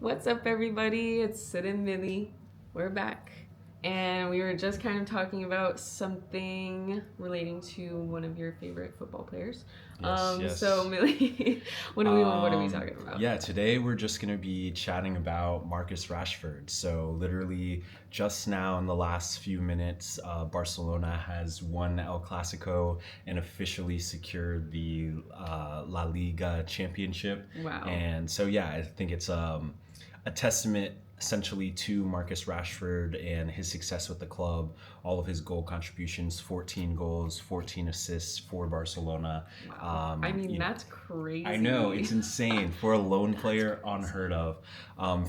What's up, everybody? It's Sid and Millie. We're back. And we were just kind of talking about something relating to one of your favorite football players. Yes. So, Millie, what are we talking about? Yeah, today we're just going to be chatting about Marcus Rashford. So, literally, just now in the last few minutes, Barcelona has won El Clasico and officially secured the La Liga championship. Wow. And so, yeah, I think it's a testament essentially to Marcus Rashford and his success with the club, all of his goal contributions, 14 goals, 14 assists for Barcelona. Wow. That's crazy. I know, it's insane. For a lone player, unheard of.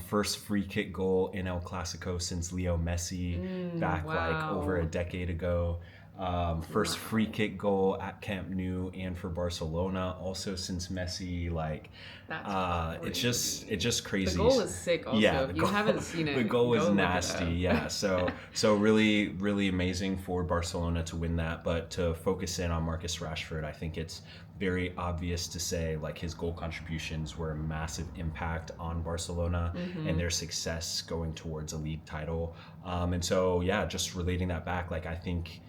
First free kick goal in El Clasico since Leo Messi back like over a decade ago. First free kick goal at Camp Nou and for Barcelona also since Messi. It's just crazy. The goal is sick also. Yeah, if you haven't seen it, the goal was nasty. Yeah. So really amazing for Barcelona to win that. But to focus in on Marcus Rashford, I think it's very obvious to say like his goal contributions were a massive impact on Barcelona and their success going towards a league title. And so yeah, just relating that back, like I think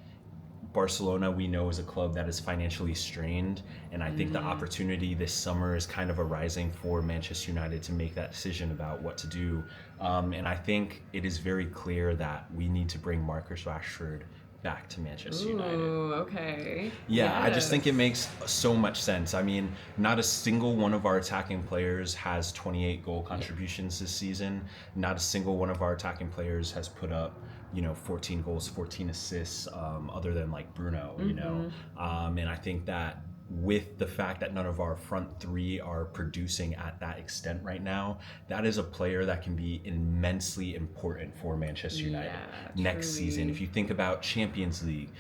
Barcelona, we know, is a club that is financially strained, and I think the opportunity this summer is kind of arising for Manchester United to make that decision about what to do. And I think it is very clear that we need to bring Marcus Rashford back to Manchester United. Okay. Yeah, yes. I just think it makes so much sense. I mean, not a single one of our attacking players has 28 goal contributions this season. Not a single one of our attacking players has put up 14 goals, 14 assists, other than like Bruno, and I think that with the fact that none of our front three are producing at that extent right now, that is a player that can be immensely important for Manchester United next season. If you think about Champions League,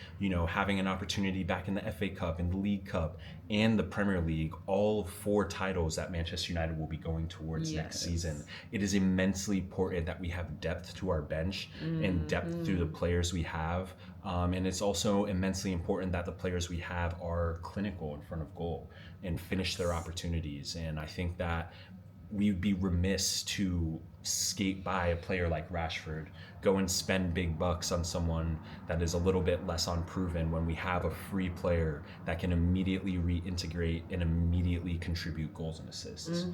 having an opportunity back in the FA Cup and the League Cup and the Premier League, all 4 titles that Manchester United will be going towards next season. It is immensely important that we have depth to our bench and depth through the players we have. And it's also immensely important that the players we have are clinical in front of goal and finish their opportunities. And I think that we'd be remiss to skate by a player like Rashford, go and spend big bucks on someone that is a little bit less unproven when we have a free player that can immediately reintegrate and immediately contribute goals and assists.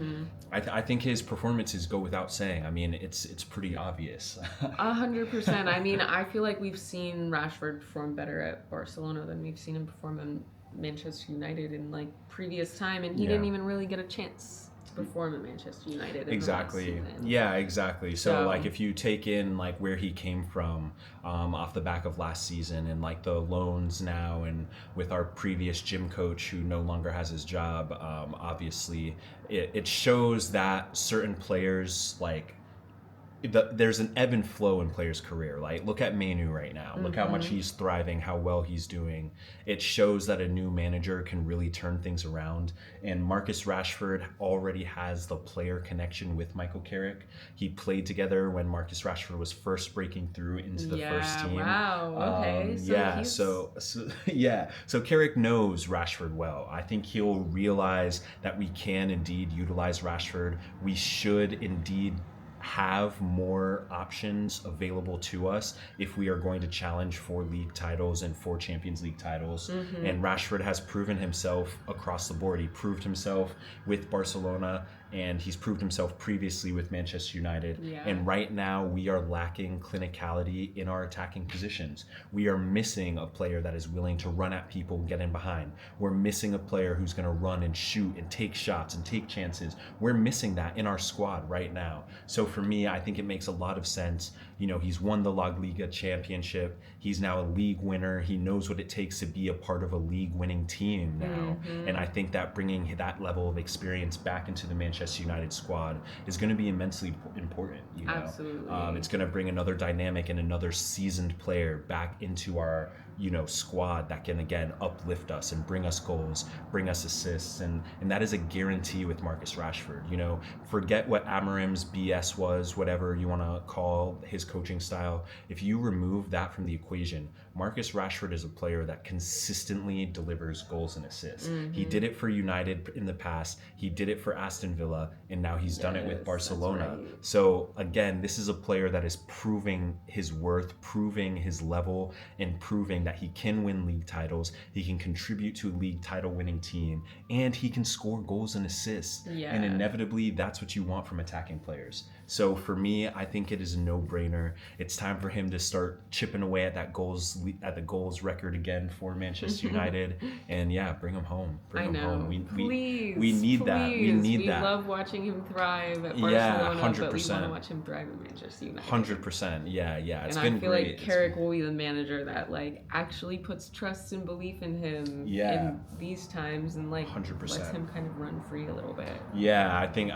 I think his performances go without saying. I mean, it's pretty obvious. 100%. I mean, I feel like we've seen Rashford perform better at Barcelona than we've seen him perform in Manchester United in like previous time, and he didn't even really get a chance to perform at Manchester United. Exactly. Yeah, exactly. So like if you take in like where he came from off the back of last season and like the loans now, and with our previous gym coach who no longer has his job, obviously it shows that certain players there's an ebb and flow in players' career. Like, look at Manu right now. Look how much he's thriving, how well he's doing. It shows that a new manager can really turn things around. And Marcus Rashford already has the player connection with Michael Carrick. He played together when Marcus Rashford was first breaking through into the first team. Wow. Okay. So Carrick knows Rashford well. I think he'll realize that we can indeed utilize Rashford. We should indeed have more options available to us if we are going to challenge for league titles and for Champions League titles. And Rashford has proven himself across the board. He proved himself with Barcelona, and he's proved himself previously with Manchester United. And right now we are lacking clinicality in our attacking positions. We are missing a player that is willing to run at people and get in behind. We're missing a player who's going to run and shoot and take shots and take chances. We're missing that in our squad right now. So for me, I think it makes a lot of sense. He's won the La Liga championship. He's now a league winner. He knows what it takes to be a part of a league winning team now. And I think that bringing that level of experience back into the Manchester United squad is going to be immensely important. Absolutely. It's going to bring another dynamic and another seasoned player back into our squad that can again uplift us and bring us goals, bring us assists, and that is a guarantee with Marcus Rashford. Forget what Amorim's BS was, whatever you want to call his coaching style. If you remove that from the equation, Marcus Rashford is a player that consistently delivers goals and assists. He did it for United in the past, he did it for Aston Villa, and now he's done it with Barcelona. Right. So again, this is a player that is proving his worth, proving his level, and proving that he can win league titles, he can contribute to a league title winning team, and he can score goals and assists. Yeah. And inevitably, that's what you want from attacking players. So for me, I think it is a no-brainer. It's time for him to start chipping away at the goals record again for Manchester United, and bring him home. Bring him home. We need that. We need that. We love watching him thrive at Barcelona, 100%. but we want to watch him thrive at Manchester United. 100%. Yeah. It's and been I feel great. like Carrick will be the manager that actually puts trust and belief in him in these times, and 100%. lets him kind of run free a little bit. Yeah, I think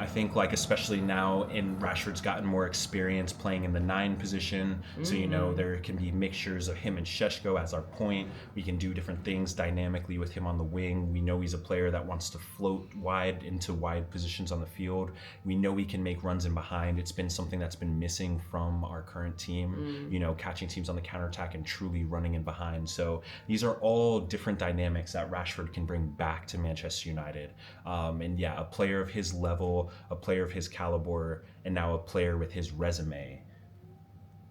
especially now Rashford's gotten more experience playing in the 9 position, so there can be mixtures of him and Šeško as our point. We can do different things dynamically with him on the wing. We know he's a player that wants to float wide into wide positions on the field. We know he can make runs in behind. It's been something that's been missing from our current team, catching teams on the counterattack and truly running in behind. So these are all different dynamics that Rashford can bring back to Manchester United. A player of his level, a player of his caliber, and now a player with his resume.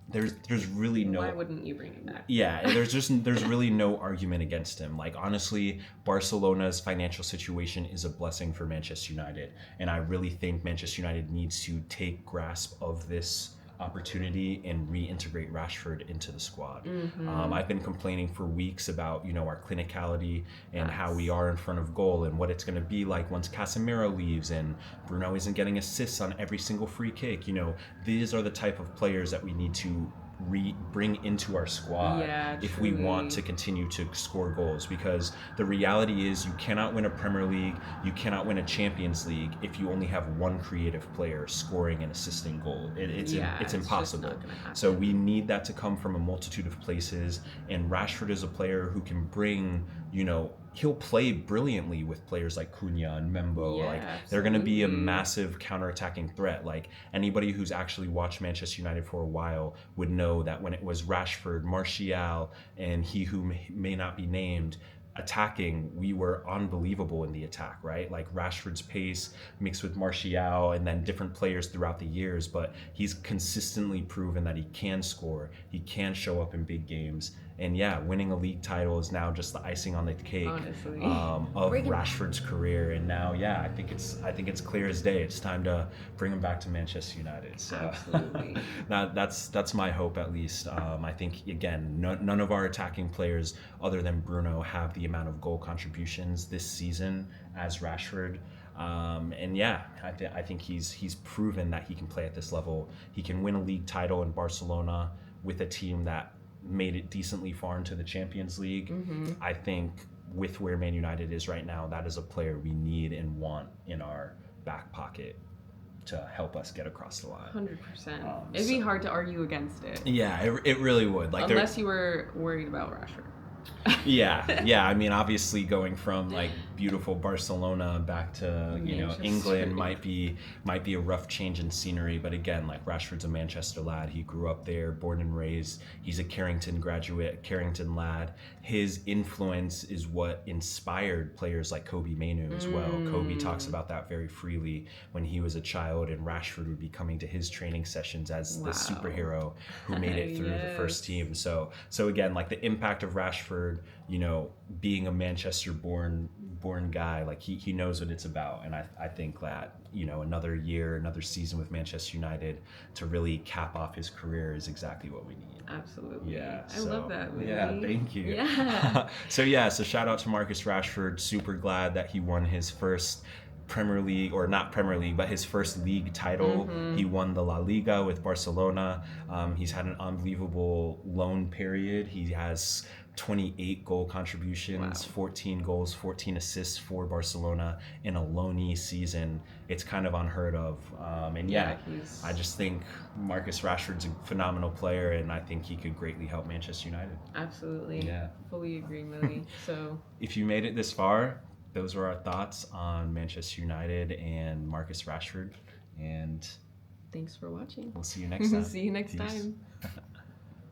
There's really no. Why wouldn't you bring him back? Yeah, there's really no argument against him. Honestly, Barcelona's financial situation is a blessing for Manchester United, and I really think Manchester United needs to take grasp of this opportunity and reintegrate Rashford into the squad. I've been complaining for weeks about our clinicality and how we are in front of goal and what it's going to be like once Casemiro leaves and Bruno isn't getting assists on every single free kick. These are the type of players that we need to bring into our squad if we want to continue to score goals, because the reality is you cannot win a Premier League, you cannot win a Champions League if you only have one creative player scoring and assisting goal. It's impossible. So we need that to come from a multitude of places, and Rashford is a player who can bring, he'll play brilliantly with players like Cunha and Membo. They're going to be a massive counter-attacking threat. Anybody who's actually watched Manchester United for a while would know that when it was Rashford, Martial, and he who may not be named attacking, we were unbelievable in the attack, right? Rashford's pace mixed with Martial and then different players throughout the years, but he's consistently proven that he can score, he can show up in big games. And winning a league title is now just the icing on the cake of Rashford's career. And now, I think it's clear as day. It's time to bring him back to Manchester United. So absolutely, that's my hope, at least. I think again, none of our attacking players, other than Bruno, have the amount of goal contributions this season as Rashford. I think he's proven that he can play at this level. He can win a league title in Barcelona with a team that made it decently far into the Champions League. I think with where Man United is right now, that is a player we need and want in our back pocket to help us get across the line. 100%. It'd be hard to argue against it. Yeah, it really would. Unless you were worried about Rashford. I mean, obviously going from beautiful Barcelona back to England might be a rough change in scenery, but again, Rashford's a Manchester lad. He grew up there, born and raised. He's a Carrington graduate, Carrington lad. His influence is what inspired players like Kobe Mainoo as well. Kobe talks about that very freely when he was a child, and Rashford would be coming to his training sessions as the superhero who made it through the first team. So again, the impact of Rashford, being a Manchester-born guy, he knows what it's about, and I think that another year, another season with Manchester United to really cap off his career is exactly what we need. Absolutely. I love that, Whitney. Yeah, thank you. Yeah. So shout out to Marcus Rashford. Super glad that he won his first Premier League, or not Premier League, but his first league title. He won the La Liga with Barcelona. He's had an unbelievable loan period. He has 28 goal contributions, 14 goals, 14 assists for Barcelona in a loanee season. It's kind of unheard of. I just think Marcus Rashford's a phenomenal player, and I think he could greatly help Manchester United. Absolutely. Yeah. Fully agree, Millie. So if you made it this far, those were our thoughts on Manchester United and Marcus Rashford. And thanks for watching. We'll see you next time. See you next Peace. time.